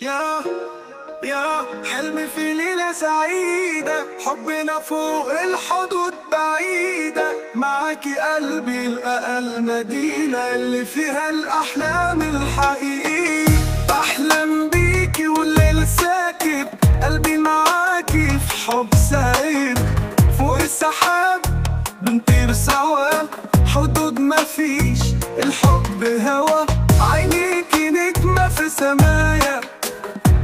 يا يا حلمي في ليلة سعيدة، حبنا فوق الحدود بعيدة، معاكي قلبي الأقل مدينة اللي فيها الأحلام الحقيقية. بحلم بيكي والليل ساكت، قلبي معاكي في حب ساير، فوق السحاب بنطير سوا، حدود مفيش الحب هوا، عينيكي نجمة في سمايا،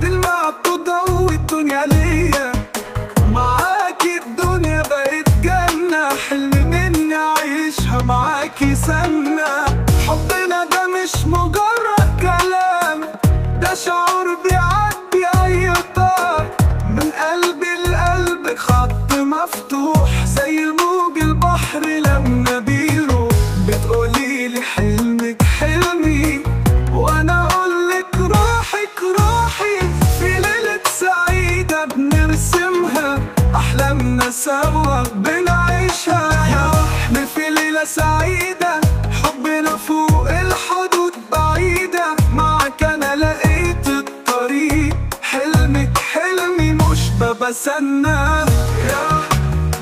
تلمع بتضوي الدنيا ليا، معاكي الدنيا بقت جنة، حلم مني أعيشها معاكي سنة. حبنا ده مش مجرد كلام، ده شعور بيعدي أي طار، من قلبي لقلبك خط مفتوح، زي موج البحر لما بيروح، بتقوليلي حلمك حلمي وأنا أقولك روحك روحي. في ليلة سعيدة بنرسمها، أحلامنا سوا بنعيشها، يا رحمة في ليلة سعيدة، حبنا فوق الحدود بعيدة، معاك أنا لقيت الطريق، حلمك حلمي مش بستنى. يا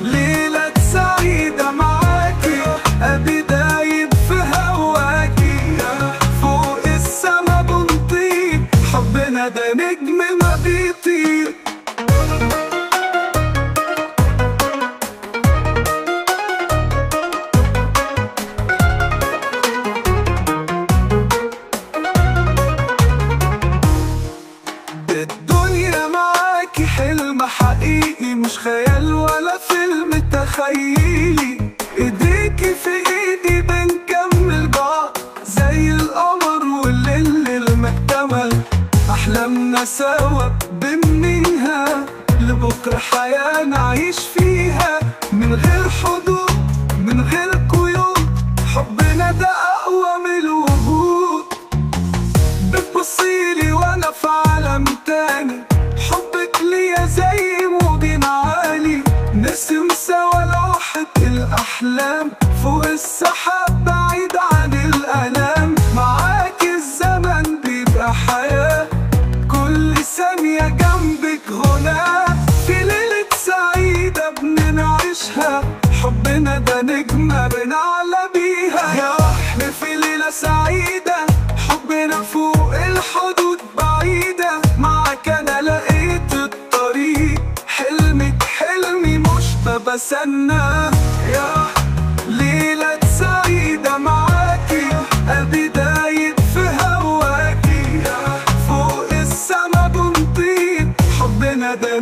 ليلة سعيدة معاكي، قلبي دايب في هواكي، فوق السما بنطير، حبنا ده نجم ما بيطير. الدنيا معاكي حلم حقيقي، مش خيال ولا فيلم تخيلي، ايديكي في ايدي بنكمل بعض، زي القمر والليل المكتمل، احلامنا سوا بنبنيها، لبكره حياة نعيش فيها، من غير حدود من غير قيود، حبنا ده اقوى من الوجود. بتبصيلي وانا في عالم تاني، حبك ليا زي موج عالي، نرسم سوا لوحة الأحلام، فوق السحاب بعيد عن الآلام، معاكي الزمن بيبقى حياة، كل ثانية جنبك هنا، في ليلة سعيدة بنعيشها، حبنا ده نجمة بنعلى بيها، يا رحمة في ليلة سعيدة، حبنا فوق الحدود بعيدة، معاك أنا لقيت الطريق، حلمك حلمي مش بستنى. يا ليلة سعيدة معاكي، قلبي دايب في هواكي، فوق السما بنطير، حبنا ده